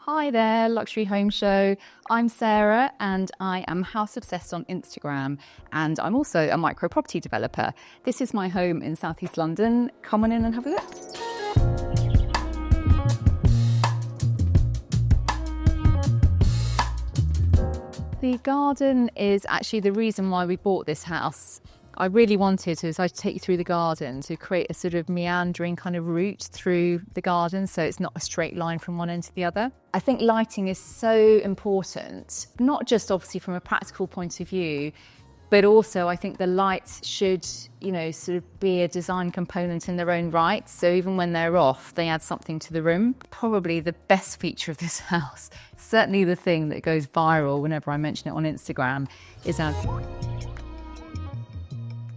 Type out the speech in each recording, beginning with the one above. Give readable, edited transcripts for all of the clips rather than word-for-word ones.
Hi there, Luxury Home Show. I'm Sarah and I am House Obsessed on Instagram, and I'm also a micro property developer. This is my home in Southeast London. Come on in and have a look. The garden is actually the reason why we bought this house. I really wanted to, as I take you through the garden, to create a sort of meandering kind of route through the garden so it's not a straight line from one end to the other. I think lighting is so important, not just obviously from a practical point of view, but also I think the lights should, sort of be a design component in their own right. So even when they're off, they add something to the room. Probably the best feature of this house, certainly the thing that goes viral whenever I mention it on Instagram, is our...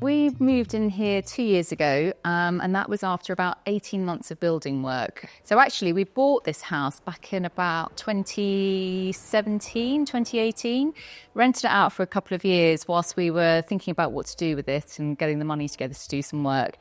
We moved in here 2 years ago, and that was after about 18 months of building work. So actually, we bought this house back in about 2018, rented it out for a couple of years whilst we were thinking about what to do with it and getting the money together to do some work.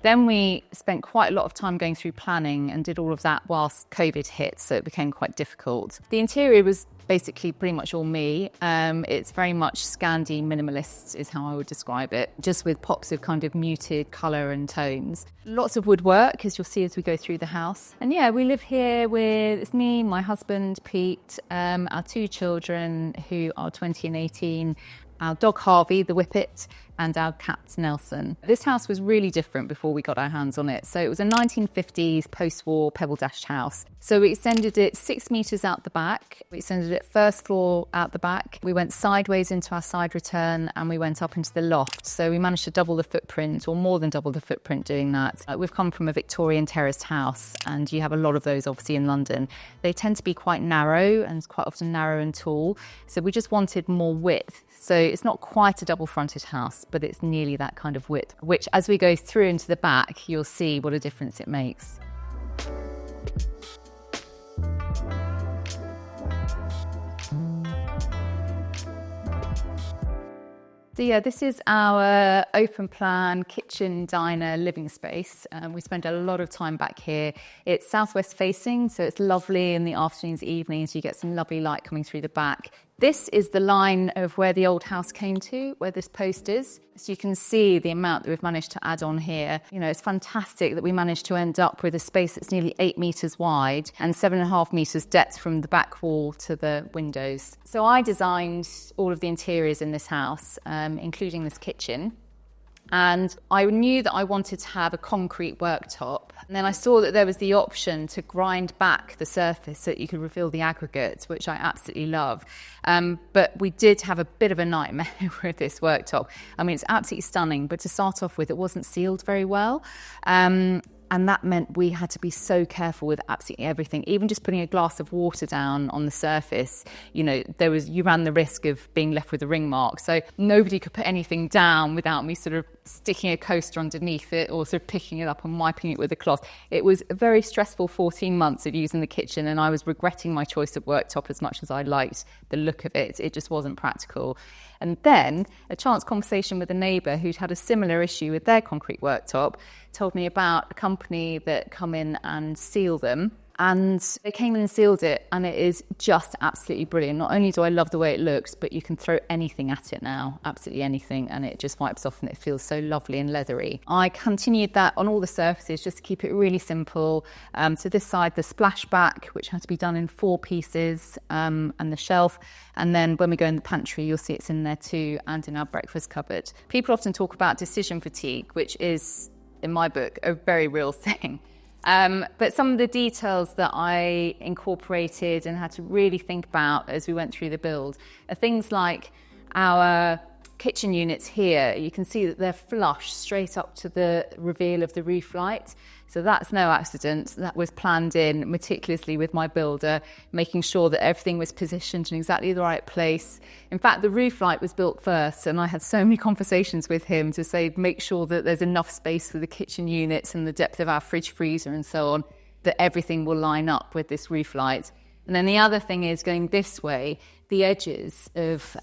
Then we spent quite a lot of time going through planning and did all of that whilst COVID hit, so it became quite difficult. The interior was basically pretty much all me. It's very much Scandi-Minimalist is how I would describe it, just with pops of kind of muted colour and tones. Lots of woodwork, as you'll see as we go through the house. And yeah, we live here with, it's me, my husband, Pete, our two children who are 20 and 18, our dog Harvey, the Whippet, and our cat Nelson. This house was really different before we got our hands on it. So it was a 1950s post-war pebble-dashed house. So we extended it 6 metres out the back. We extended it first floor out the back. We went sideways into our side return and we went up into the loft. So we managed to double the footprint, or more than double the footprint doing that. We've come from a Victorian terraced house, and you have a lot of those obviously in London. They tend to be quite narrow and quite often narrow and tall. So we just wanted more width. So it's not quite a double-fronted house, but it's nearly that kind of width, which as we go through into the back, you'll see what a difference it makes. So yeah, this is our open plan kitchen, diner, living space. We spend a lot of time back here. It's southwest facing, so it's lovely in the afternoons, evenings. You get some lovely light coming through the back. This is the line of where the old house came to, where this post is. So you can see the amount that we've managed to add on here. It's fantastic that we managed to end up with a space that's nearly 8 metres wide and 7.5 metres depth from the back wall to the windows. So I designed all of the interiors in this house, including this kitchen. And I knew that I wanted to have a concrete worktop. And then I saw that there was the option to grind back the surface so that you could reveal the aggregates, which I absolutely love. But we did have a bit of a nightmare with this worktop. I mean, it's absolutely stunning, but to start off with, it wasn't sealed very well. And that meant we had to be so careful with absolutely everything. Even just putting a glass of water down on the surface, you ran the risk of being left with a ring mark. So nobody could put anything down without me sort of sticking a coaster underneath it or sort of picking it up and wiping it with a cloth. It was a very stressful 14 months of using the kitchen, and I was regretting my choice of worktop as much as I liked the look of it. It just wasn't practical. And then a chance conversation with a neighbour who'd had a similar issue with their concrete worktop told me about a company that come in and seal them. And they came in and sealed it, and it is just absolutely brilliant. Not only do I love the way it looks, but you can throw anything at it now, absolutely anything, and it just wipes off and it feels so lovely and leathery. I continued that on all the surfaces just to keep it really simple. So this side, the splashback, which had to be done in 4 pieces, and the shelf. And then when we go in the pantry, you'll see it's in there too, and in our breakfast cupboard. People often talk about decision fatigue, which is, in my book, a very real thing. But some of the details that I incorporated and had to really think about as we went through the build are things like our kitchen units here. You can see that they're flush straight up to the reveal of the roof light. So that's no accident. That was planned in meticulously with my builder, making sure that everything was positioned in exactly the right place. In fact, the roof light was built first, and I had so many conversations with him to say, make sure that there's enough space for the kitchen units and the depth of our fridge freezer and so on, that everything will line up with this roof light. And then the other thing is going this way, the edges of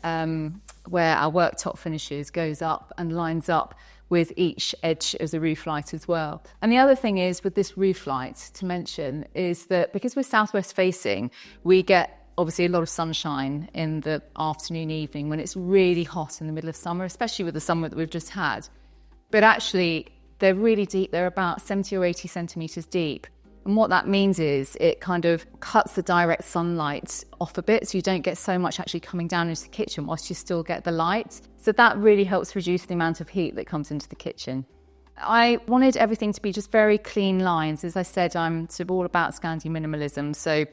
where our worktop finishes goes up and lines up with each edge as a roof light as well. And the other thing is with this roof light to mention is that because we're southwest facing, we get obviously a lot of sunshine in the afternoon, evening when it's really hot in the middle of summer, especially with the summer that we've just had. But actually, they're really deep. They're about 70 or 80 centimetres deep. And what that means is it kind of cuts the direct sunlight off a bit, so you don't get so much actually coming down into the kitchen whilst you still get the light. So that really helps reduce the amount of heat that comes into the kitchen. I wanted everything to be just very clean lines. As I said, I'm sort of all about Scandi-Minimalism. So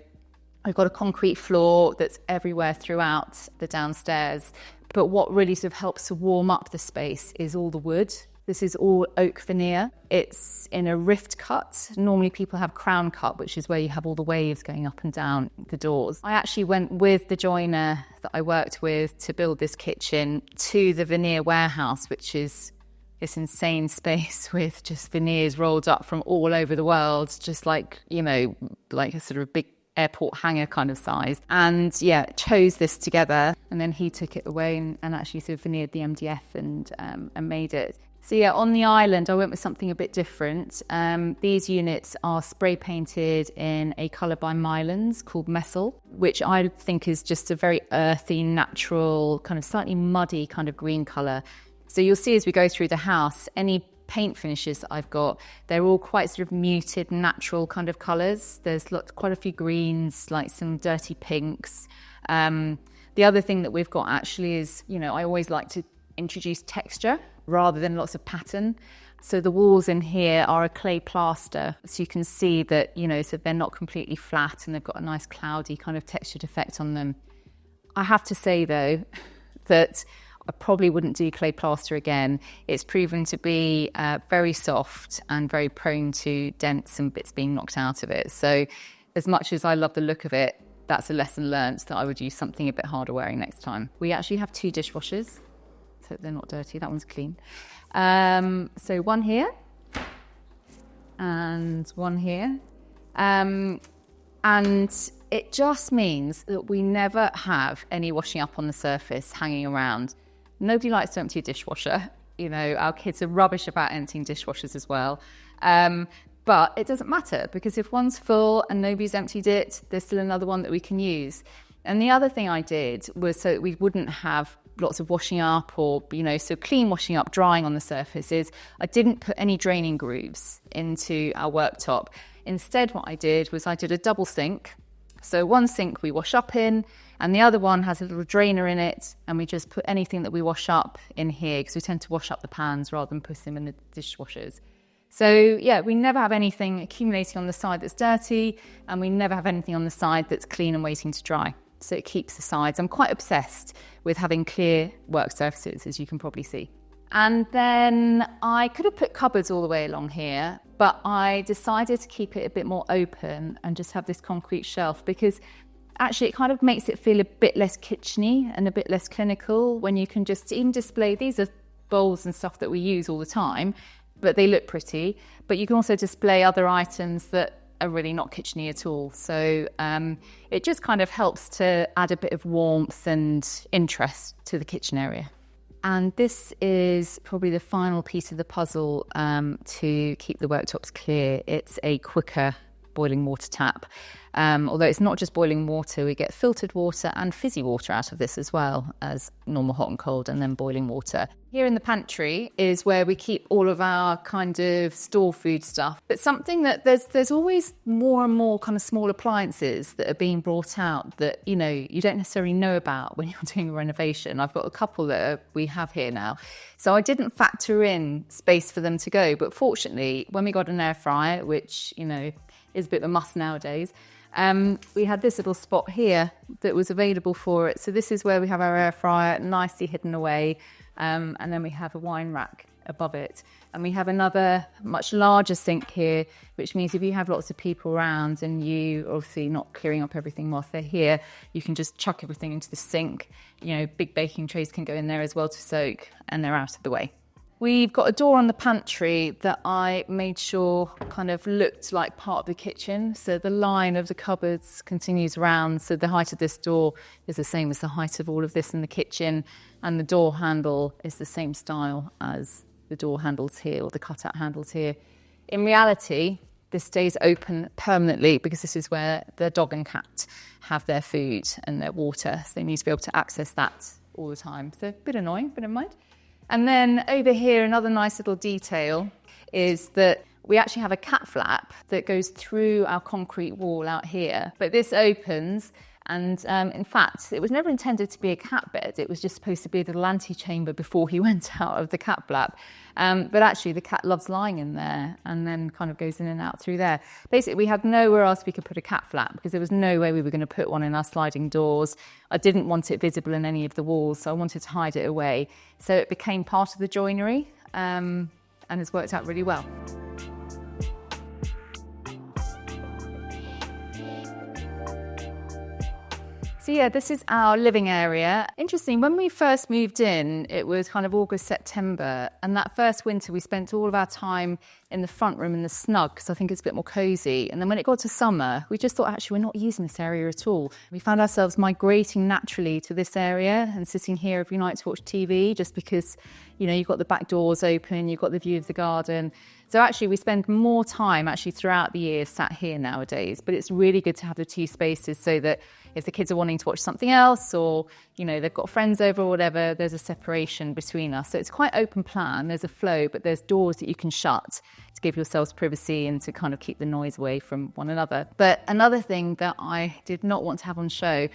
I've got a concrete floor that's everywhere throughout the downstairs. But what really sort of helps to warm up the space is all the wood. This is all oak veneer. It's in a rift cut. Normally people have crown cut, which is where you have all the waves going up and down the doors. I actually went with the joiner that I worked with to build this kitchen to the veneer warehouse, which is this insane space with just veneers rolled up from all over the world, just like, you know, like a sort of big airport hangar kind of size. And yeah, chose this together. And then he took it away and actually sort of veneered the MDF and made it. So yeah, on the island, I went with something a bit different. These units are spray painted in a colour by Mylands called Messel, which I think is just a very earthy, natural, kind of slightly muddy kind of green colour. So you'll see as we go through the house, any paint finishes that I've got, they're all quite sort of muted, natural kind of colours. There's quite a few greens, like some dirty pinks. The other thing that we've got actually is, you know, I always like to introduce texture rather than lots of pattern. So the walls in here are a clay plaster. So you can see that, you know, so they're not completely flat and they've got a nice cloudy kind of textured effect on them. I have to say though, that I probably wouldn't do clay plaster again. It's proven to be very soft and very prone to dents and bits being knocked out of it. So as much as I love the look of it, that's a lesson learned that I would use something a bit harder wearing next time. We actually have 2 dishwashers, so they're not dirty. That one's clean. So one here and one here. And it just means that we never have any washing up on the surface hanging around. Nobody likes to empty a dishwasher. You know, our kids are rubbish about emptying dishwashers as well. But it doesn't matter because if one's full and nobody's emptied it, there's still another one that we can use. And the other thing I did was so that we wouldn't have lots of washing up or, you know, so clean washing up, drying on the surface is I didn't put any draining grooves into our worktop. Instead, what I did was I did a double sink. So one sink we wash up in and the other one has a little drainer in it and we just put anything that we wash up in here because we tend to wash up the pans rather than put them in the dishwashers. So yeah, we never have anything accumulating on the side that's dirty and we never have anything on the side that's clean and waiting to dry. So it keeps the sides. I'm quite obsessed with having clear work surfaces, as you can probably see. And then I could have put cupboards all the way along here, but I decided to keep it a bit more open and just have this concrete shelf because actually it kind of makes it feel a bit less kitcheny and a bit less clinical when you can just even display, these are bowls and stuff that we use all the time, but they look pretty. But you can also display other items that are really not kitcheny at all. So it just kind of helps to add a bit of warmth and interest to the kitchen area. And this is probably the final piece of the puzzle to keep the worktops clear. It's a quicker boiling water tap. Although it's not just boiling water, we get filtered water and fizzy water out of this as well as normal hot and cold and then boiling water. Here in the pantry is where we keep all of our kind of store food stuff. But something that there's always more and more kind of small appliances that are being brought out that, you know, you don't necessarily know about when you're doing a renovation. I've got a couple that we have here now. So I didn't factor in space for them to go. But fortunately, when we got an air fryer, which, you know, is a bit of a must nowadays, we had this little spot here that was available for it. So this is where we have our air fryer nicely hidden away. And then we have a wine rack above it. And we have another much larger sink here, which means if you have lots of people around and you obviously not clearing up everything whilst they're here, you can just chuck everything into the sink. You know, big baking trays can go in there as well to soak and they're out of the way. We've got a door on the pantry that I made sure kind of looked like part of the kitchen. So the line of the cupboards continues around. So the height of this door is the same as the height of all of this in the kitchen. And the door handle is the same style as the door handles here or the cutout handles here. In reality, this stays open permanently because this is where the dog and cat have their food and their water. So they need to be able to access that all the time. So a bit annoying, but never mind. And then over here, another nice little detail is that we actually have a cat flap that goes through our concrete wall out here. But this opens, and in fact, it was never intended to be a cat bed. It was just supposed to be a little antechamber before he went out of the cat flap. But actually, the cat loves lying in there and then kind of goes in and out through there. Basically, we had nowhere else we could put a cat flap because there was no way we were going to put one in our sliding doors. I didn't want it visible in any of the walls, so I wanted to hide it away. So it became part of the joinery and has worked out really well. So yeah, this is our living area. Interesting, when we first moved in, it was kind of August, September, and that first winter we spent all of our time in the front room in the Snug because I think it's a bit more cosy. And then when it got to summer, we just thought, actually, we're not using this area at all. We found ourselves migrating naturally to this area and sitting here every night to watch TV just because, you know, you've got the back doors open, you've got the view of the garden. So actually we spend more time actually throughout the year sat here nowadays, but it's really good to have the two spaces so that if the kids are wanting to watch something else or, you know, they've got friends over or whatever, there's a separation between us. So it's quite open plan, there's a flow, but there's doors that you can shut to give yourselves privacy and to kind of keep the noise away from one another. But another thing that I did not want to have on show,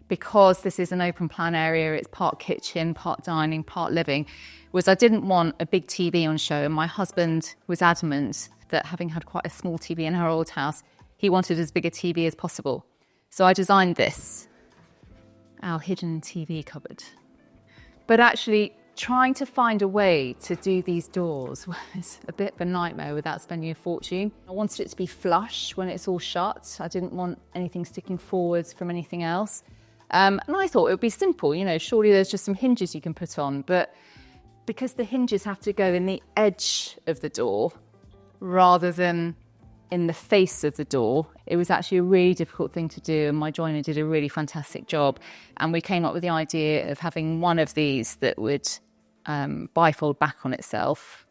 because this is an open plan area, it's part kitchen, part dining, part living, was I didn't want a big TV on show. And my husband was adamant that having had quite a small TV in our old house, he wanted as big a TV as possible. So I designed this, our hidden TV cupboard. But actually trying to find a way to do these doors was a bit of a nightmare without spending a fortune. I wanted it to be flush when it's all shut. I didn't want anything sticking forwards from anything else. And I thought it would be simple, you know, surely there's just some hinges you can put on, but because the hinges have to go in the edge of the door rather than in the face of the door, it was actually a really difficult thing to do, and my joiner did a really fantastic job. And we came up with the idea of having one of these that would bifold back on itself,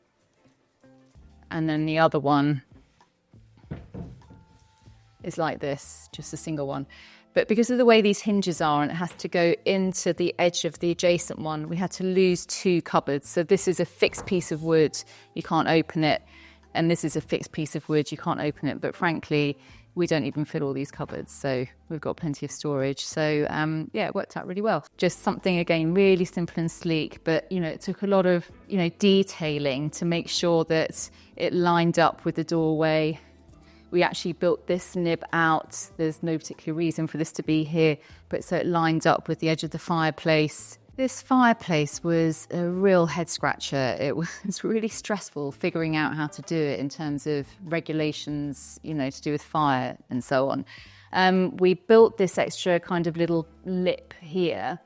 and then the other one is like this, just a single one. But because of the way these hinges are and it has to go into the edge of the adjacent one, we had to lose two cupboards. So this is a fixed piece of wood, you can't open it. And this is a fixed piece of wood, you can't open it. But frankly, we don't even fill all these cupboards. So we've got plenty of storage. So yeah, it worked out really well. Just something, again, really simple and sleek. But, you know, it took a lot of, you know, detailing to make sure that it lined up with the doorway. We actually built this nib out. There's no particular reason for this to be here, but so it lined up with the edge of the fireplace. This fireplace was a real head scratcher. It was really stressful figuring out how to do it in terms of regulations, you know, to do with fire and so on. We built this extra kind of little lip here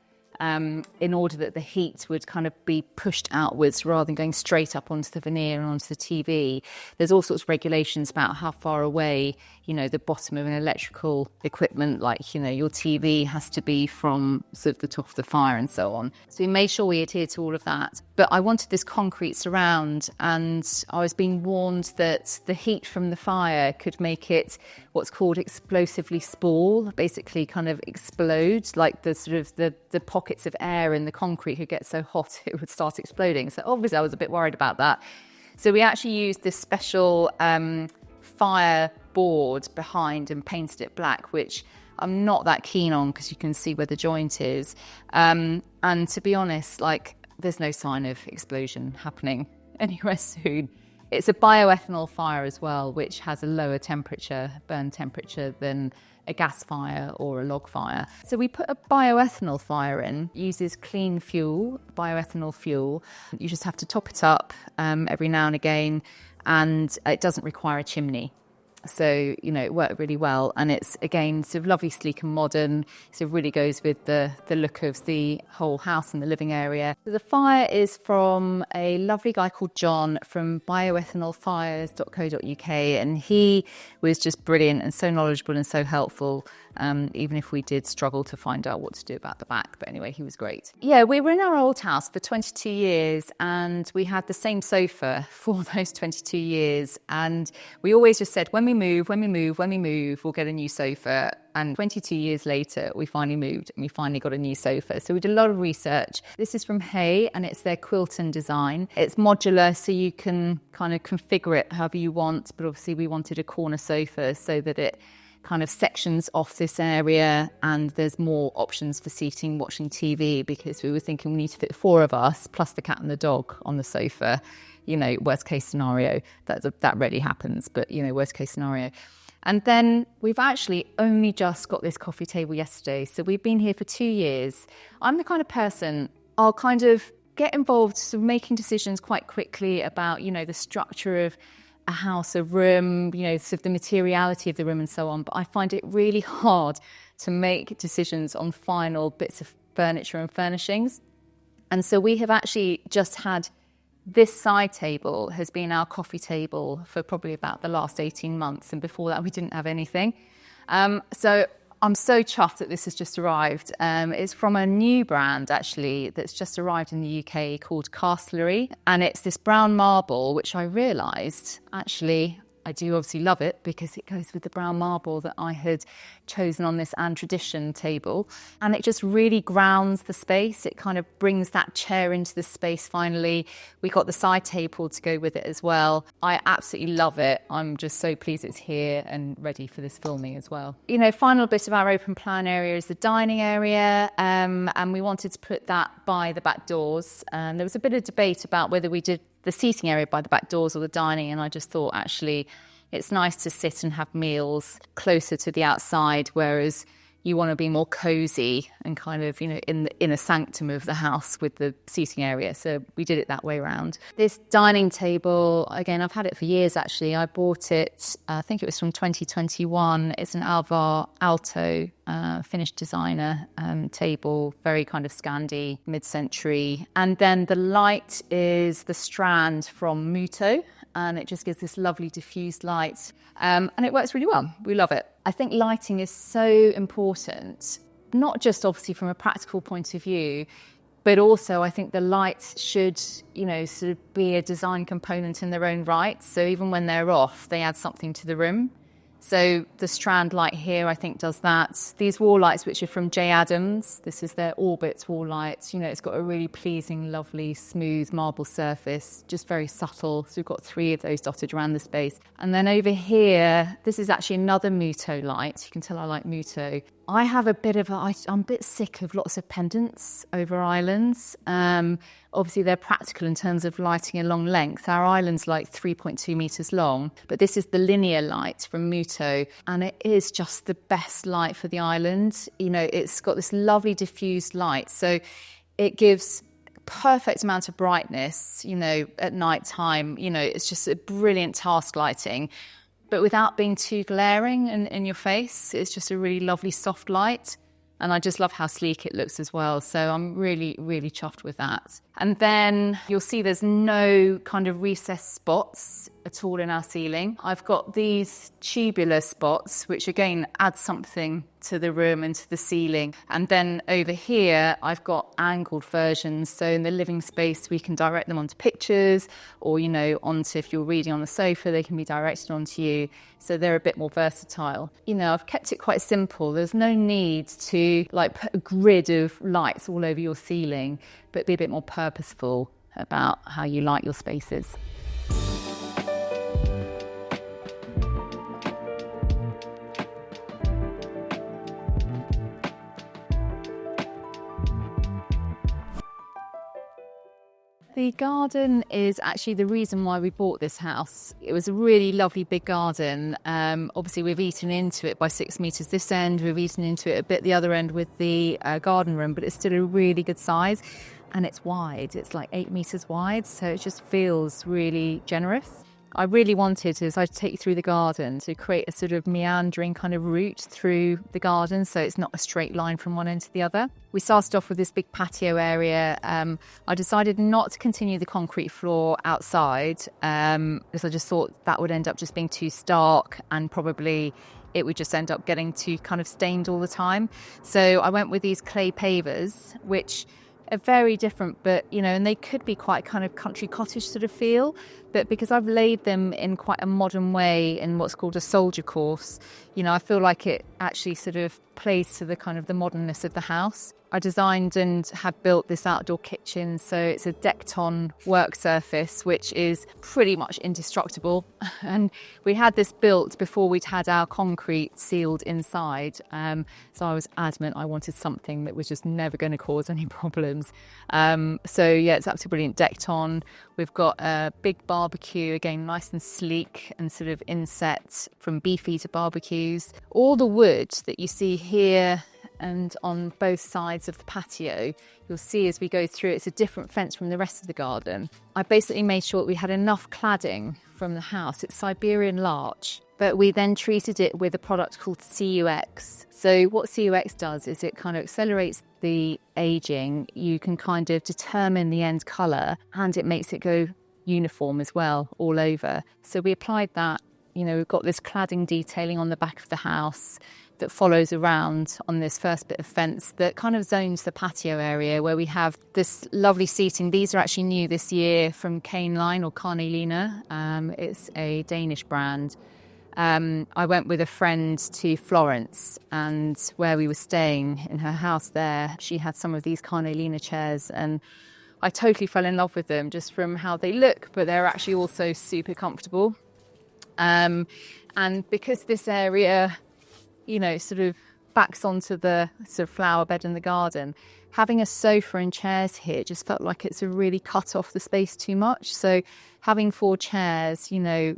in order that the heat would kind of be pushed outwards rather than going straight up onto the veneer and onto the TV. There's all sorts of regulations about how far away, you know, the bottom of an electrical equipment, like, you know, your TV has to be from sort of the top of the fire and so on. So we made sure we adhered to all of that. But I wanted this concrete surround, and I was being warned that the heat from the fire could make it what's called explosively spool, basically kind of explode, like the sort of the pockets of air in the concrete could get so hot it would start exploding. So obviously I was a bit worried about that. So we actually used this special fire board behind and painted it black, which I'm not that keen on because you can see where the joint is. And to be honest, like, there's no sign of explosion happening anywhere soon. It's a bioethanol fire as well, which has a lower temperature, burn temperature, than a gas fire or a log fire. So we put a bioethanol fire in, uses clean fuel, bioethanol fuel. You just have to top it up every now and again, and it doesn't require a chimney. So, you know, it worked really well. And it's, again, sort of lovely, sleek and modern. So it really goes with the look of the whole house and the living area. So the fire is from a lovely guy called John from bioethanolfires.co.uk. And he was just brilliant and so knowledgeable and so helpful. even if we did struggle to find out what to do about the back. But anyway, he was great. Yeah, we were in our old house for 22 years and we had the same sofa for those 22 years. And we always just said, when we move, we'll get a new sofa. And 22 years later, we finally moved and we finally got a new sofa. So we did a lot of research. This is from Hay and it's their Quilton design. It's modular, so you can kind of configure it however you want. But obviously we wanted a corner sofa so that it kind of sections off this area and there's more options for seating, watching TV, because we were thinking we need to fit 4 of us plus the cat and the dog on the sofa. You know, worst case scenario, that rarely happens, but you know, worst case scenario. And then we've actually only just got this coffee table yesterday. So we've been here for 2 years. I'm the kind of person, I'll kind of get involved, sort of making decisions quite quickly about, you know, the structure of a house, a room, you know, sort of the materiality of the room and so on. But I find it really hard to make decisions on final bits of furniture and furnishings. And so we have actually just had this side table has been our coffee table for probably about the last 18 months. And before that, we didn't have anything. So I'm so chuffed that this has just arrived. It's from a new brand, actually, that's just arrived in the UK called Castlery. And it's this brown marble, which I realised, actually, I do obviously love it because it goes with the brown marble that I had chosen on this Anne Tradition table. And it just really grounds the space. It kind of brings that chair into the space finally. We got the side table to go with it as well. I absolutely love it. I'm just so pleased it's here and ready for this filming as well. You know, final bit of our open plan area is the dining area. And we wanted to put that by the back doors. And there was a bit of debate about whether we did the seating area by the back doors or the dining, and I just thought actually it's nice to sit and have meals closer to the outside, whereas you want to be more cozy and kind of, you know, in the inner sanctum of the house with the seating area. So we did it that way around. This dining table, again, I've had it for years actually. I bought it, I think it was from 2021. It's an Alvar Aalto finished designer table, very kind of Scandi, mid-century. And then the light is the Strand from Muto. And it just gives this lovely diffused light. And it works really well. We love it. I think lighting is so important, not just obviously from a practical point of view, but also I think the lights should, you know, sort of be a design component in their own right. So even when they're off, they add something to the room. So the Strand light here, I think, does that. These wall lights, which are from J. Adams, this is their Orbit wall lights. You know, it's got a really pleasing, lovely, smooth marble surface, just very subtle. So we've got 3 of those dotted around the space. And then over here, this is actually another Muto light. You can tell I like Muto. I have I'm a bit sick of lots of pendants over islands. Obviously, they're practical in terms of lighting a long length. Our island's like 3.2 metres long, but this is the linear light from Muto, and it is just the best light for the island. You know, it's got this lovely diffused light, so it gives perfect amount of brightness, you know, at night time. You know, it's just a brilliant task lighting, but without being too glaring in your face. It's just a really lovely soft light. And I just love how sleek it looks as well. So I'm really, really chuffed with that. And then you'll see there's no kind of recessed spots at all in our ceiling. I've got these tubular spots, which again add something to the room and to the ceiling. And then over here, I've got angled versions. So in the living space, we can direct them onto pictures, or, you know, onto, if you're reading on the sofa, they can be directed onto you. So they're a bit more versatile. You know, I've kept it quite simple. There's no need to like put a grid of lights all over your ceiling, but be a bit more purposeful about how you light your spaces. The garden is actually the reason why we bought this house. It was a really lovely big garden. Obviously, we've eaten into it by 6 metres this end. We've eaten into it a bit the other end with the garden room, but it's still a really good size. And it's wide. It's like 8 metres wide, so it just feels really generous. I really wanted, as I take you through the garden, to create a sort of meandering kind of route through the garden, so it's not a straight line from one end to the other. We started off with this big patio area. I decided not to continue the concrete floor outside, because I just thought that would end up just being too stark and probably it would just end up getting too kind of stained all the time. So I went with these clay pavers, which are very different, but and they could be quite kind of country cottage sort of feel, but because I've laid them in quite a modern way in what's called a soldier course, I feel like it actually sort of plays to the kind of the modernness of the house. I designed and have built this outdoor kitchen, so it's a decked-on work surface, which is pretty much indestructible. And we had this built before we'd had our concrete sealed inside. So I was adamant I wanted something that was just never going to cause any problems. So yeah, it's absolutely brilliant. Decked on. We've got a big barbecue, again, nice and sleek and sort of inset from beef eater barbecues. All the wood that you see here and on both sides of the patio, you'll see as we go through, it's a different fence from the rest of the garden. I basically made sure that we had enough cladding from the house. It's Siberian larch, but we then treated it with a product called CUX. So what CUX does is it kind of accelerates the aging. You can kind of determine the end colour, and it makes it go uniform as well all over. So we applied that. We've got this cladding detailing on the back of the house that follows around on this first bit of fence that kind of zones the patio area, where we have this lovely seating. These are actually new this year from Cane Line or Carnelina. It's a Danish brand. I went with a friend to Florence, and where we were staying in her house there, she had some of these Carnelina chairs, and I totally fell in love with them just from how they look, but they're actually also super comfortable. And because this area sort of backs onto the sort of flower bed in the garden, having a sofa and chairs here just felt like it's really cut off the space too much. So having 4 chairs,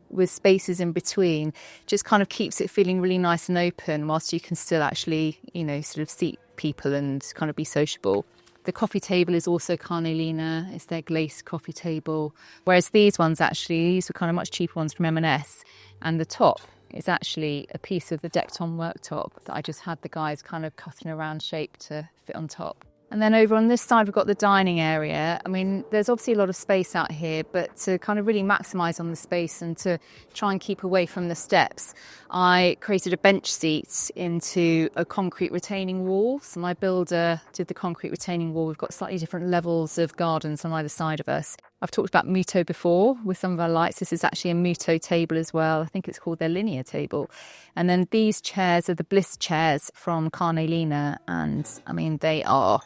with spaces in between, just kind of keeps it feeling really nice and open, whilst you can still actually, sort of seat people and kind of be sociable. The coffee table is also Carnelina. It's their glace coffee table. Whereas these ones these were kind of much cheaper ones from M&S. And the top is actually a piece of the decked-on worktop that I just had the guys kind of cut in a round shape to fit on top. And then over on this side, we've got the dining area. I mean, there's obviously a lot of space out here, but to kind of really maximise on the space and to try and keep away from the steps, I created a bench seat into a concrete retaining wall. So my builder did the concrete retaining wall. We've got slightly different levels of gardens on either side of us. I've talked about Muto before with some of our lights. This is actually a Muto table as well. I think it's called their linear table. And then these chairs are the Bliss chairs from Carnelina. And I mean, they are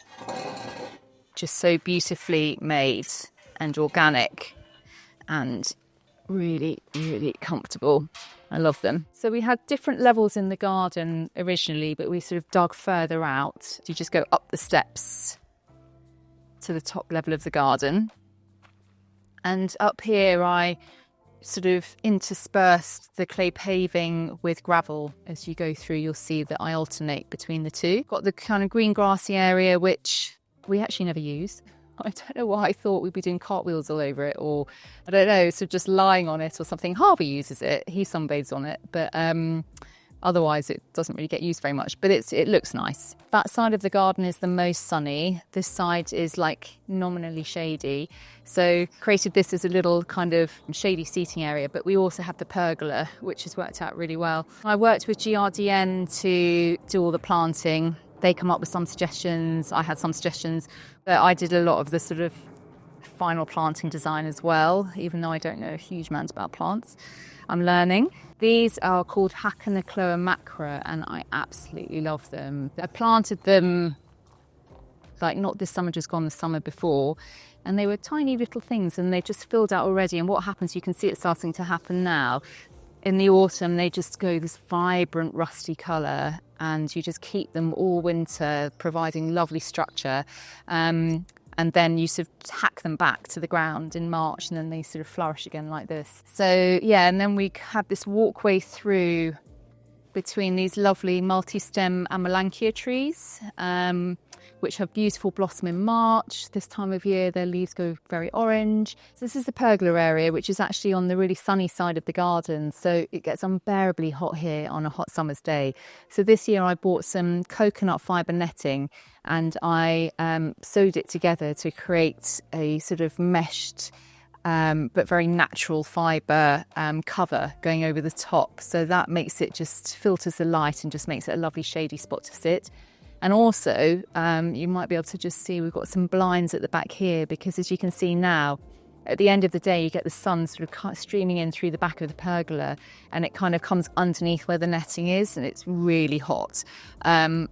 just so beautifully made and organic and really, really comfortable. I love them. So we had different levels in the garden originally, but we sort of dug further out. You just go up the steps to the top level of the garden. And up here, I sort of interspersed the clay paving with gravel. As you go through, you'll see that I alternate between the two. Got the kind of green grassy area, which we actually never use. I don't know why I thought we'd be doing cartwheels all over it, or I don't know, so just lying on it or something. Harvey uses it. He sunbathes on it, but otherwise it doesn't really get used very much, but it looks nice. That side of the garden is the most sunny. This side is like nominally shady. So created this as a little kind of shady seating area, but we also have the pergola, which has worked out really well. I worked with GRDN to do all the planting. They come up with some suggestions. I had some suggestions, but I did a lot of the sort of final planting design as well, even though I don't know a huge amount about plants. I'm learning. These are called Hakanacloa macra, and I absolutely love them. I planted them like not this summer, just gone the summer before, and they were tiny little things, and they just filled out already. And what happens, you can see it starting to happen now. In the autumn, they just go this vibrant rusty colour, and you just keep them all winter, providing lovely structure. And then you sort of hack them back to the ground in March, and then they sort of flourish again like this. So, yeah, and then we have this walkway through between these lovely multi-stem Amelanchier trees, which have beautiful blossom in March. This time of year, their leaves go very orange. So this is the pergola area, which is actually on the really sunny side of the garden. So it gets unbearably hot here on a hot summer's day. So this year I bought some coconut fibre netting, and I sewed it together to create a sort of meshed but very natural fibre cover going over the top. So that makes it, just filters the light and just makes it a lovely shady spot to sit. And also, you might be able to just see we've got some blinds at the back here, because as you can see now, at the end of the day, you get the sun sort of streaming in through the back of the pergola, and it kind of comes underneath where the netting is, and it's really hot.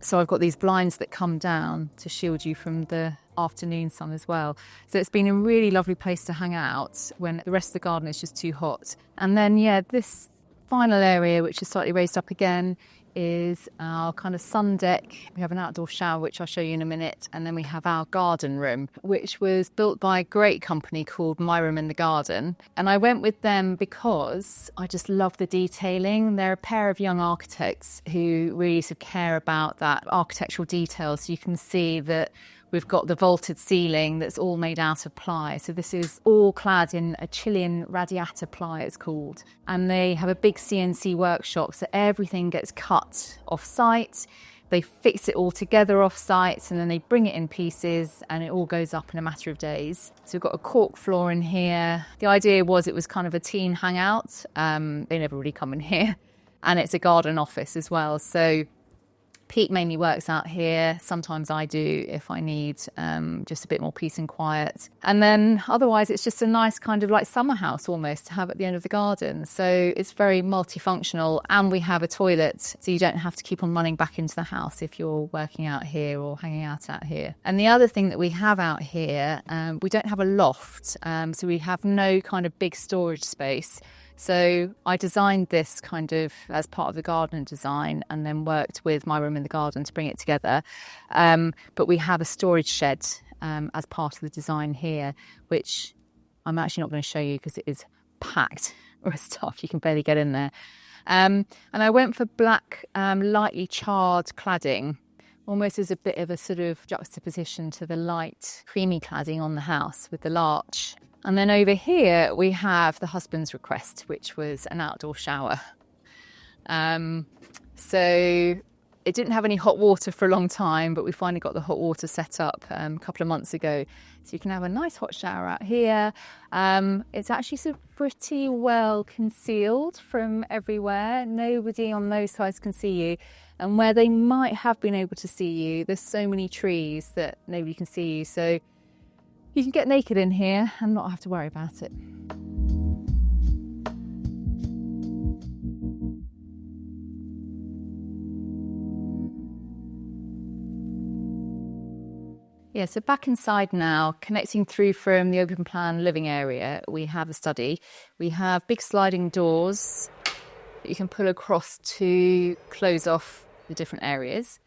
So I've got these blinds that come down to shield you from the afternoon sun as well. So it's been a really lovely place to hang out when the rest of the garden is just too hot. And then, yeah, this final area, which is slightly raised up again, is our kind of sun deck. We have an outdoor shower, which I'll show you in a minute. And then we have our garden room, which was built by a great company called My Room in the Garden. And I went with them because I just love the detailing. They're a pair of young architects who really sort of care about that architectural detail. So you can see that we've got the vaulted ceiling that's all made out of ply. So this is all clad in a Chilean radiata ply, it's called. And they have a big CNC workshop, so everything gets cut off-site. They fix it all together off-site, and then they bring it in pieces, and it all goes up in a matter of days. So we've got a cork floor in here. The idea was it was kind of a teen hangout. They never really come in here. And it's a garden office as well. So Pete mainly works out here. Sometimes I do if I need just a bit more peace and quiet. And then otherwise it's just a nice kind of like summer house almost to have at the end of the garden. So it's very multifunctional, and we have a toilet, so you don't have to keep on running back into the house if you're working out here or hanging out here. And the other thing that we have out here, we don't have a loft, so we have no kind of big storage space. So I designed this kind of as part of the garden design, and then worked with My Room in the Garden to bring it together. But we have a storage shed as part of the design here, which I'm actually not going to show you because it is packed with stuff. You can barely get in there. And I went for black, lightly charred cladding, almost as a bit of a sort of juxtaposition to the light, creamy cladding on the house with the larch. And then over here, we have the husband's request, which was an outdoor shower. So it didn't have any hot water for a long time, but we finally got the hot water set up a couple of months ago. So you can have a nice hot shower out here. It's actually sort of pretty well concealed from everywhere. Nobody on those sides can see you. And where they might have been able to see you, there's so many trees that nobody can see you. So you can get naked in here and not have to worry about it. Yeah, so back inside now, connecting through from the open plan living area, we have a study. We have big sliding doors that you can pull across to close off the different areas.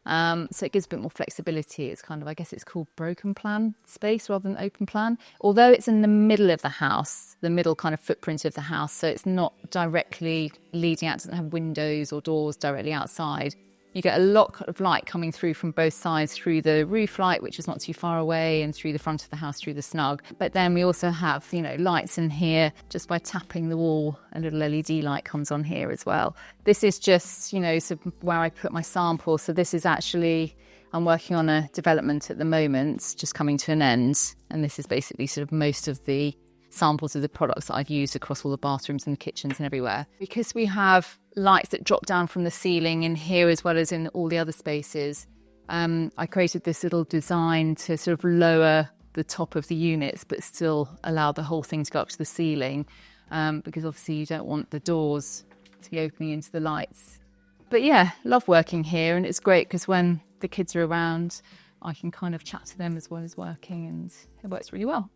So it gives a bit more flexibility. It's kind of, I guess it's called broken plan space rather than open plan. Although it's in the middle of the house, the middle kind of footprint of the house, so it's not directly leading out, it doesn't have windows or doors directly outside. You get a lot of light coming through from both sides, through the roof light, which is not too far away, and through the front of the house, through the snug. But then we also have, lights in here. Just by tapping the wall, a little LED light comes on here as well. This is just, so where I put my sample. So this is actually, I'm working on a development at the moment, just coming to an end. And this is basically sort of most of the samples of the products that I've used across all the bathrooms and the kitchens and everywhere. Because we have lights that drop down from the ceiling in here as well as in all the other spaces, I created this little design to sort of lower the top of the units but still allow the whole thing to go up to the ceiling, because obviously you don't want the doors to be opening into the lights. But yeah, love working here, and it's great because when the kids are around I can kind of chat to them as well as working, and it works really well.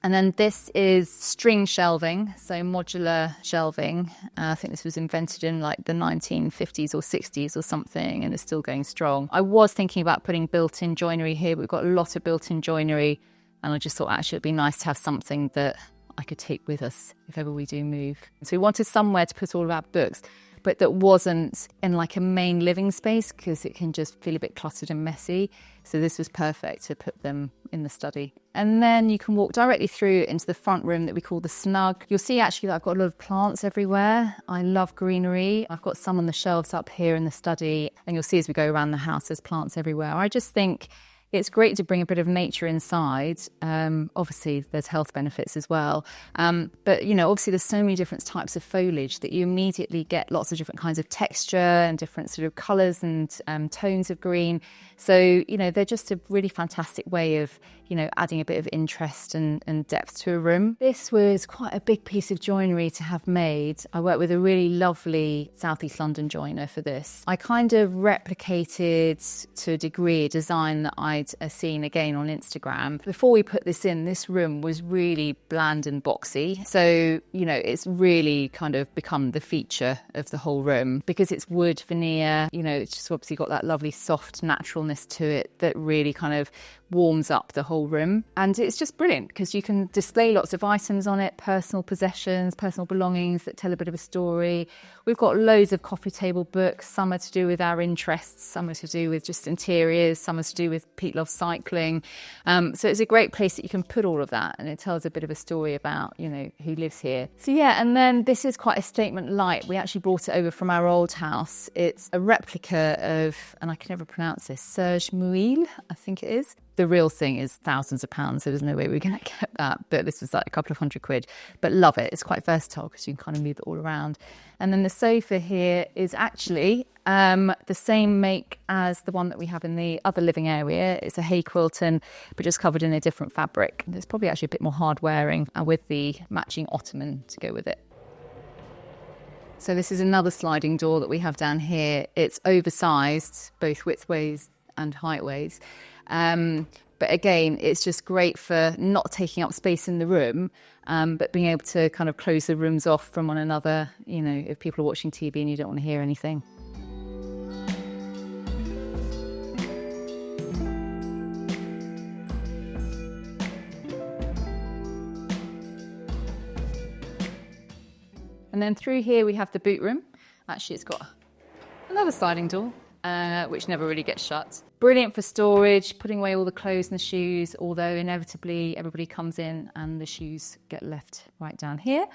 And then this is string shelving, so modular shelving. I think this was invented in like the 1950s or 60s or something, and it's still going strong. I was thinking about putting built-in joinery here, but we've got a lot of built-in joinery, and I just thought actually it'd be nice to have something that I could take with us if ever we do move. So we wanted somewhere to put all of our books, but that wasn't in like a main living space because it can just feel a bit cluttered and messy. So this was perfect to put them in the study. And then you can walk directly through into the front room that we call the Snug. You'll see actually that I've got a lot of plants everywhere. I love greenery. I've got some on the shelves up here in the study, and you'll see as we go around the house there's plants everywhere. I just think It's great to bring a bit of nature inside. Obviously, there's health benefits as well. But, you know, obviously there's so many different types of foliage that you immediately get lots of different kinds of texture and different sort of colours and tones of green. So, you know, they're just a really fantastic way of, you know, adding a bit of interest and depth to a room. This was quite a big piece of joinery to have made. I worked with a really lovely South East London joiner for this. I kind of replicated to a degree a design that I'd seen again on Instagram. Before we put this in, this room was really bland and boxy. So, you know, it's really kind of become the feature of the whole room because it's wood veneer, you know, it's just obviously got that lovely soft naturalness to it that really kind of warms up the whole room. And it's just brilliant because you can display lots of items on it, personal possessions, personal belongings that tell a bit of a story. We've got loads of coffee table books. Some are to do with our interests, some are to do with just interiors, some are to do with Pete loves cycling. So it's a great place that you can put all of that, and it tells a bit of a story about, you know, who lives here. So yeah, and then this is quite a statement light. We actually brought it over from our old house. It's a replica of, and I can never pronounce this, Serge Mouille, I think it is. The real thing is thousands of pounds, so there's no way we're going to get that. But this was like a couple of £100. But love it. It's quite versatile because you can kind of move it all around. And then the sofa here is actually the same make as the one that we have in the other living area. It's a hay quilton, but just covered in a different fabric. It's probably actually a bit more hard wearing with the matching ottoman to go with it. So this is another sliding door that we have down here. It's oversized, both widthways and heightways. But again, it's just great for not taking up space in the room, but being able to kind of close the rooms off from one another, you know, if people are watching TV and you don't want to hear anything. And then through here we have the boot room. Actually, it's got another sliding door, which never really gets shut. Brilliant for storage, putting away all the clothes and the shoes, although inevitably everybody comes in and the shoes get left right down here.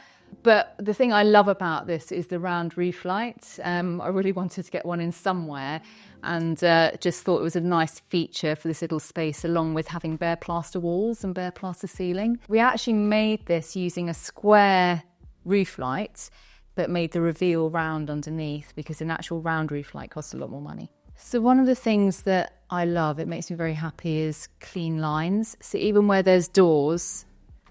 But the thing I love about this is the round roof light. I really wanted to get one in somewhere and just thought it was a nice feature for this little space, along with having bare plaster walls and bare plaster ceiling. We actually made this using a square roof light, but made the reveal round underneath because an actual round roof light costs a lot more money. So one of the things that I love, it makes me very happy, is clean lines. So even where there's doors,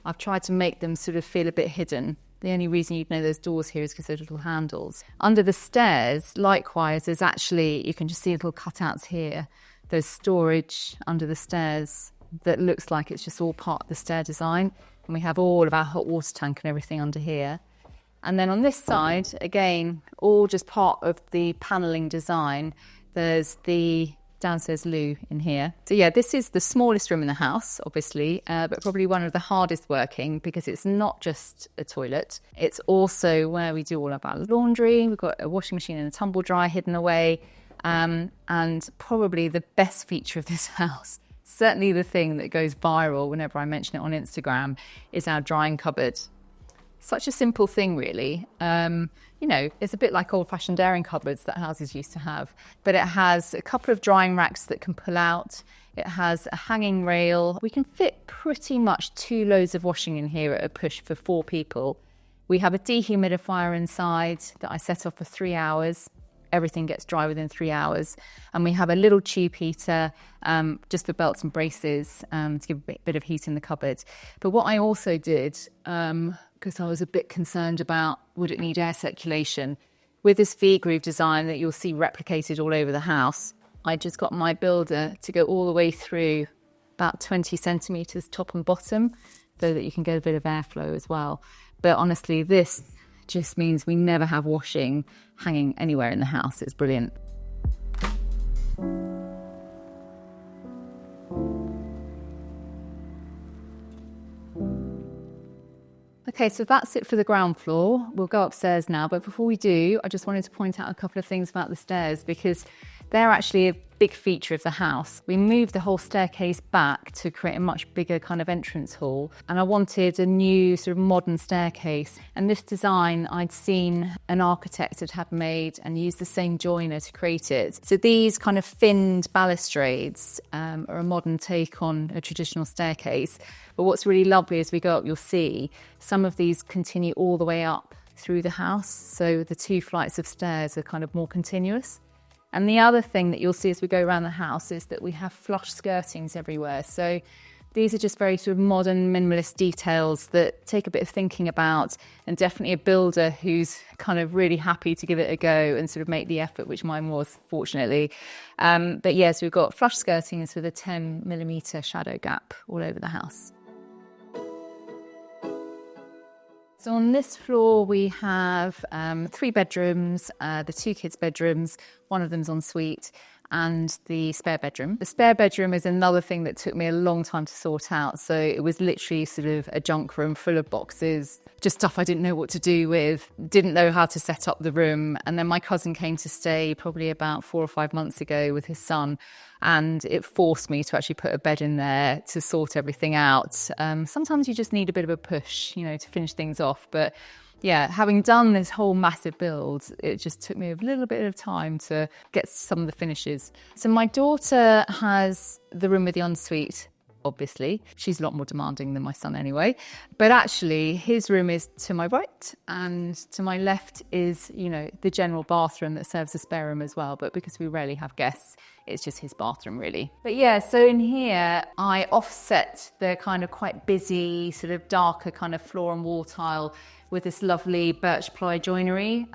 I've tried to make them sort of feel a bit hidden. The only reason you'd know there's doors here is because there's little handles. Under the stairs, likewise, there's actually, you can just see little cutouts here. There's storage under the stairs that looks like it's just all part of the stair design. And we have all of our hot water tank and everything under here. And then on this side, again, all just part of the panelling design. There's the downstairs loo in here. So yeah, this is the smallest room in the house, obviously, but probably one of the hardest working because it's not just a toilet. It's also where we do all of our laundry. We've got a washing machine and a tumble dryer hidden away. And probably the best feature of this house, certainly the thing that goes viral whenever I mention it on Instagram, is our drying cupboard. Such a simple thing, really. You know, it's a bit like old-fashioned airing cupboards that houses used to have, but it has a couple of drying racks that can pull out. It has a hanging rail. We can fit pretty much 2 loads of washing in here at a push for 4 people. We have a dehumidifier inside that I set off for 3 hours. Everything gets dry within 3 hours. And we have a little tube heater just for belts and braces to give a bit of heat in the cupboard. But what I also did, because I was a bit concerned about would it need air circulation, with this V-groove design that you'll see replicated all over the house, I just got my builder to go all the way through about 20 centimetres top and bottom so that you can get a bit of airflow as well. But honestly, this just means we never have washing hanging anywhere in the house. It's brilliant. Okay, so that's it for the ground floor. We'll go upstairs now, but before we do, I just wanted to point out a couple of things about the stairs because they're actually big feature of the house. We moved the whole staircase back to create a much bigger kind of entrance hall, and I wanted a new sort of modern staircase. And this design I'd seen an architect had made and used the same joiner to create it. So these kind of finned balustrades are a modern take on a traditional staircase. But what's really lovely as we go up, you'll see some of these continue all the way up through the house. So the 2 flights of stairs are kind of more continuous. And the other thing that you'll see as we go around the house is that we have flush skirtings everywhere. So these are just very sort of modern minimalist details that take a bit of thinking about, and definitely a builder who's kind of really happy to give it a go and sort of make the effort, which mine was, fortunately. But yes, we've got flush skirtings with a 10mm shadow gap all over the house. So on this floor we have 3 bedrooms, the 2 kids' bedrooms, one of them's ensuite, and the spare bedroom. The spare bedroom is another thing that took me a long time to sort out. So it was literally sort of a junk room full of boxes, just stuff I didn't know what to do with, didn't know how to set up the room. And then my cousin came to stay probably about 4 or 5 months ago with his son, and it forced me to actually put a bed in there to sort everything out. Sometimes you just need a bit of a push, to finish things off. But yeah, having done this whole massive build, it just took me a little bit of time to get some of the finishes. So my daughter has the room with the ensuite, obviously. She's a lot more demanding than my son anyway. But actually, his room is to my right, and to my left is, the general bathroom that serves a spare room as well. But because we rarely have guests, it's just his bathroom, really. But yeah, so in here, I offset the kind of quite busy, sort of darker kind of floor and wall tile with this lovely birch ply joinery.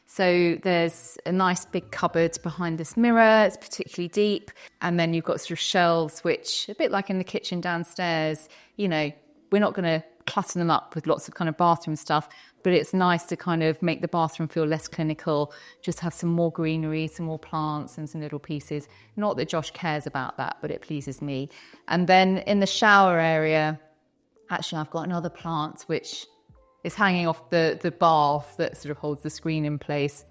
So there's a nice big cupboard behind this mirror. It's particularly deep. And then you've got sort of shelves, which, a bit like in the kitchen downstairs, we're not going to clutter them up with lots of kind of bathroom stuff, but it's nice to kind of make the bathroom feel less clinical, just have some more greenery, some more plants and some little pieces. Not that Josh cares about that, but it pleases me. And then in the shower area, actually I've got another plant which is hanging off the bath that sort of holds the screen in place.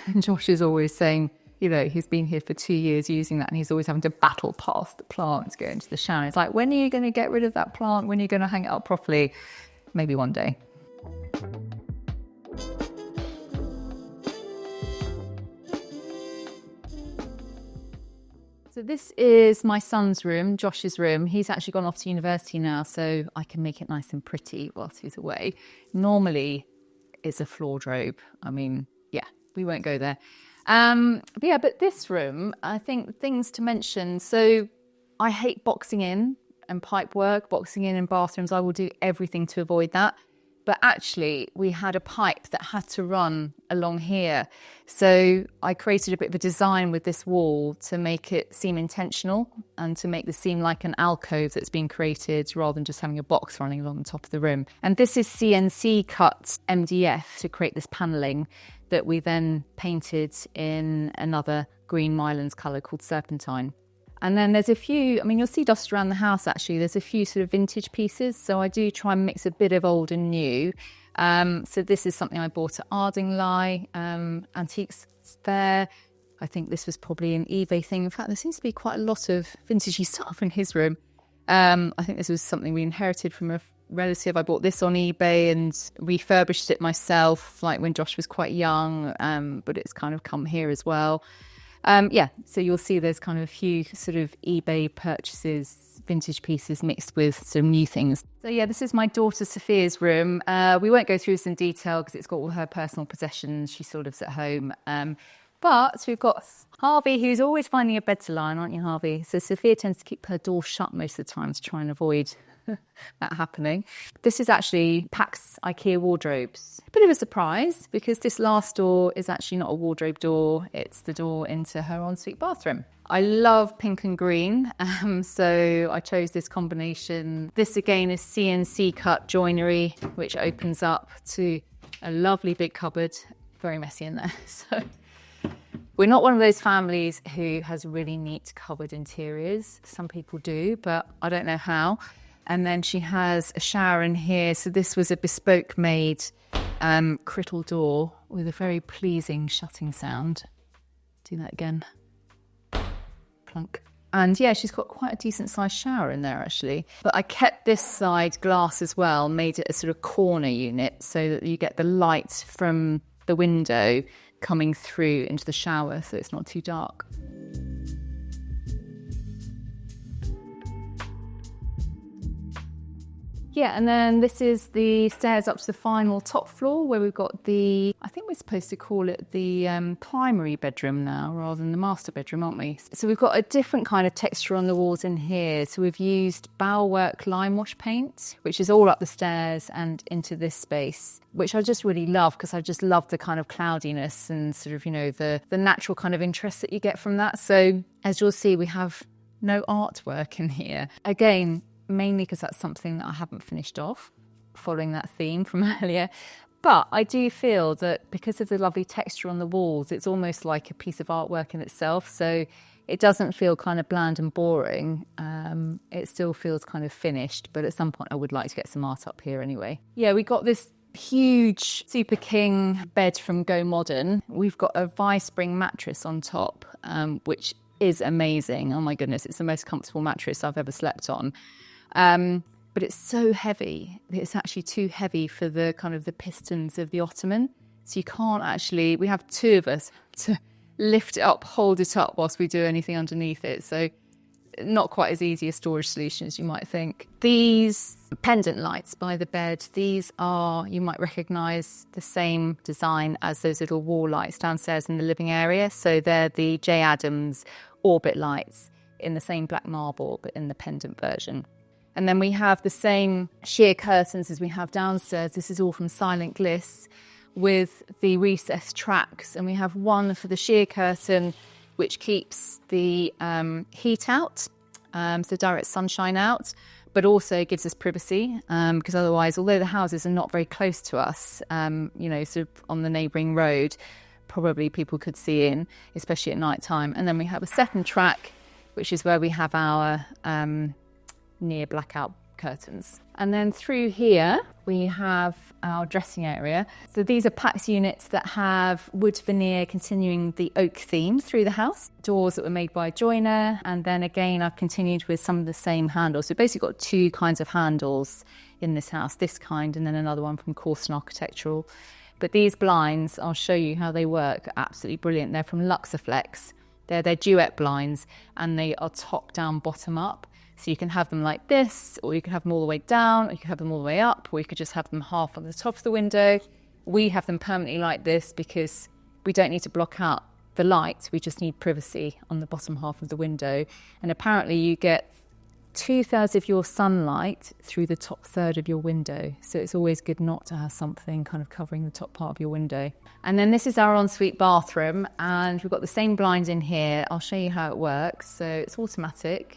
And Josh is always saying, he's been here for 2 years using that, and he's always having to battle past the plant to go into the shower. It's like, when are you going to get rid of that plant? When are you going to hang it up properly? Maybe one day. So this is my son's room, Josh's room. He's actually gone off to university now, so I can make it nice and pretty whilst he's away. Normally, it's a floor drobe. We won't go there. But this room, I think things to mention. So I hate boxing in and pipe work, boxing in bathrooms. I will do everything to avoid that. But actually, we had a pipe that had to run along here. So I created a bit of a design with this wall to make it seem intentional and to make this seem like an alcove that's been created rather than just having a box running along the top of the room. And this is CNC cut MDF to create this panelling that we then painted in another green Mylands colour called Serpentine. And then there's a few, you'll see dust around the house actually, there's a few sort of vintage pieces. So I do try and mix a bit of old and new. So this is something I bought at Ardingly Antiques Fair. I think this was probably an eBay thing. In fact, there seems to be quite a lot of vintagey stuff in his room. I think this was something we inherited from a relative. I bought this on eBay and refurbished it myself, like when Josh was quite young, but it's kind of come here as well. So you'll see there's kind of a few sort of eBay purchases, vintage pieces mixed with some new things. So yeah, this is my daughter Sophia's room. We won't go through this in detail because it's got all her personal possessions. She still lives at home. But we've got Harvey, who's always finding a bed to lie on, aren't you, Harvey? So Sophia tends to keep her door shut most of the time to try and avoid that happening. This is actually Pax IKEA wardrobes. A bit of a surprise because this last door is actually not a wardrobe door, it's the door into her ensuite bathroom. I love pink and green, so I chose this combination. This again is CNC cut joinery, which opens up to a lovely big cupboard. Very messy in there. So we're not one of those families who has really neat cupboard interiors. Some people do, but I don't know how. And then she has a shower in here. So this was a bespoke made crittle door with a very pleasing shutting sound. Do that again. plunk. And yeah, she's got quite a decent sized shower in there actually. But I kept this side glass as well, made it a sort of corner unit so that you get the light from the window coming through into the shower so it's not too dark. Yeah, and then this is the stairs up to the final top floor where we've got the, I think we're supposed to call it the primary bedroom now rather than the master bedroom, aren't we? So we've got a different kind of texture on the walls in here. So we've used bowerwork lime wash paint, which is all up the stairs and into this space, which I just really love because I just love the kind of cloudiness and sort of, you know, the natural kind of interest that you get from that. So as you'll see, we have no artwork in here. Again, mainly because that's something that I haven't finished off, following that theme from earlier. But I do feel that because of the lovely texture on the walls, it's almost like a piece of artwork in itself. So it doesn't feel kind of bland and boring. It still feels kind of finished, but at some point I would like to get some art up here anyway. Yeah, we got this huge Super King bed from Go Modern. We've got a Vi-Spring mattress on top, which is amazing. Oh my goodness, it's the most comfortable mattress I've ever slept on. But it's so heavy. It's actually too heavy for the kind of the pistons of the ottoman. So you can't actually, we have two of us to lift it up, hold it up whilst we do anything underneath it. So not quite as easy a storage solution as you might think. These pendant lights by the bed, these are, you might recognise the same design as those little wall lights downstairs in the living area. So they're the J. Adams orbit lights in the same black marble, but in the pendant version. And then we have the same sheer curtains as we have downstairs. This is all from Silent Gliss with the recessed tracks. And we have one for the sheer curtain, which keeps the heat out, so direct sunshine out, but also gives us privacy because otherwise, although the houses are not very close to us, you know, sort of on the neighbouring road, probably people could see in, especially at night time. And then we have a second track, which is where we have our near blackout curtains. And then through here we have our dressing area. So these are PAX units that have wood veneer continuing the oak theme through the house. Doors that were made by a joiner, and then again I've continued with some of the same handles. So basically got two kinds of handles in this house, this kind and then another one from Corson Architectural. But these blinds, I'll show you how they work, are absolutely brilliant. They're from Luxaflex. They're duet blinds and they are top down, bottom up. So you can have them like this, or you can have them all the way down, or you can have them all the way up, or you could just have them half on the top of the window. We have them permanently like this because we don't need to block out the light. We just need privacy on the bottom half of the window. And apparently you get 2/3 of your sunlight through the top third of your window. So it's always good not to have something kind of covering the top part of your window. And then this is our ensuite bathroom, and we've got the same blinds in here. I'll show you how it works. So it's automatic.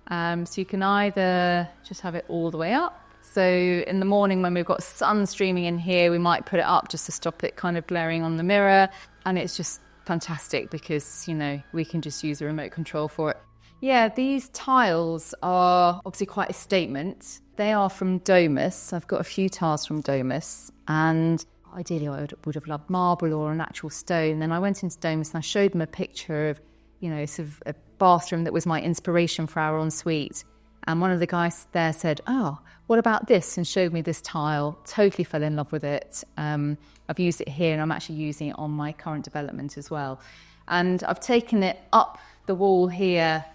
So you can either just have it all the way up. So in the morning when we've got sun streaming in here, we might put it up just to stop it kind of glaring on the mirror. And it's just fantastic because, you know, we can just use a remote control for it. Yeah, these tiles are obviously quite a statement. They are from Domus. I've got a few tiles from Domus, and ideally I would have loved marble or a natural stone. Then I went into Domus and I showed them a picture of, you know, sort of a bathroom that was my inspiration for our ensuite. And one of the guys there said, "Oh, what about this?" and showed me this tile. Totally fell in love with it. I've used it here and I'm actually using it on my current development as well. And I've taken it up the wall here,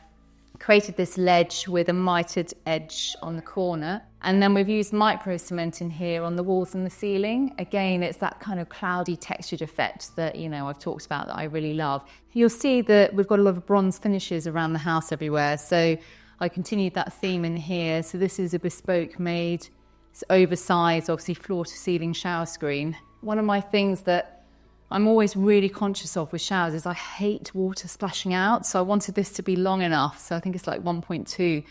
created this ledge with a mitered edge on the corner. And then we've used micro cement in here on the walls and the ceiling. Again, it's that kind of cloudy textured effect that, you know, I've talked about that I really love. You'll see that we've got a lot of bronze finishes around the house everywhere. So I continued that theme in here. So this is a bespoke made, it's oversized, obviously floor to ceiling shower screen. One of my things that I'm always really conscious of with showers is I hate water splashing out. So I wanted this to be long enough. So I think it's like 1.2,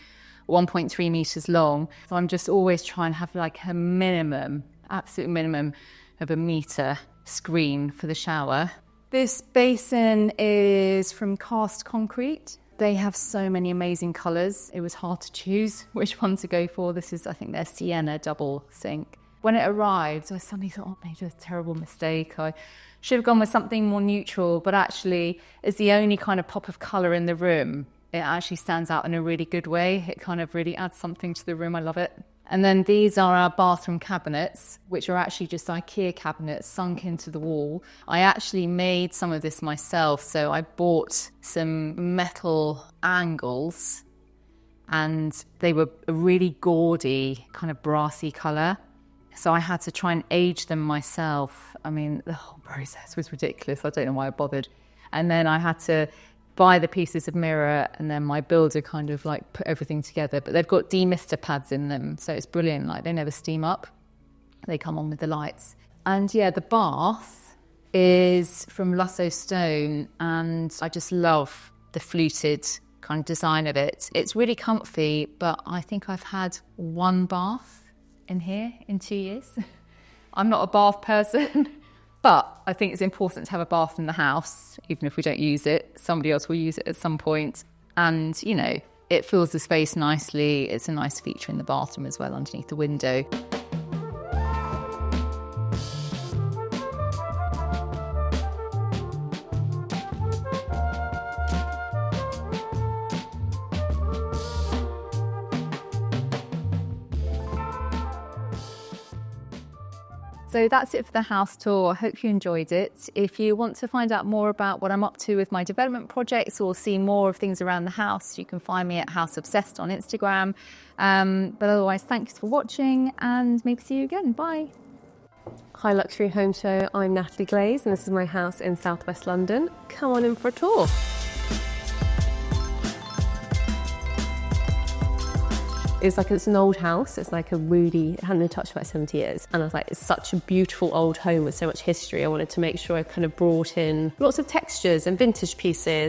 1.3 meters long. So I'm just always trying to have like a minimum, absolute minimum of a meter screen for the shower. This basin is from Cast Concrete. They have so many amazing colours. It was hard to choose which one to go for. This is, I think, their Sienna double sink. When it arrived, I suddenly thought, oh, I made a terrible mistake. I should have gone with something more neutral, but actually, as the only kind of pop of colour in the room, it actually stands out in a really good way. It kind of really adds something to the room. I love it. And then these are our bathroom cabinets, which are actually just IKEA cabinets sunk into the wall. I actually made some of this myself. So I bought some metal angles and they were a really gaudy, kind of brassy colour. So I had to try and age them myself. I mean, the whole process was ridiculous. I don't know why I bothered. And then I had to buy the pieces of mirror, and then my builder kind of like put everything together. But they've got demister pads in them, so it's brilliant. Like, they never steam up. They come on with the lights. And yeah, the bath is from Lusso Stone, and I just love the fluted kind of design of it. It's really comfy, but I think I've had one bath in here in 2 years. I'm not a bath person. But I think it's important to have a bath in the house, even if we don't use it. Somebody else will use it at some point. And, you know, it fills the space nicely. It's a nice feature in the bathroom as well, underneath the window. So that's it for the house tour. I hope you enjoyed it. If you want to find out more about what I'm up to with my development projects or see more of things around the house, you can find me at House Obsessed on Instagram. But otherwise, thanks for watching and maybe see you again. Bye. Hi Luxury Home Show, I'm Natalie Glaze and this is my house in southwest London. Come on in for a tour. It's an old house. It's like it hadn't been touched for about 70 years. And I was like, it's such a beautiful old home with so much history. I wanted to make sure I kind of brought in lots of textures and vintage pieces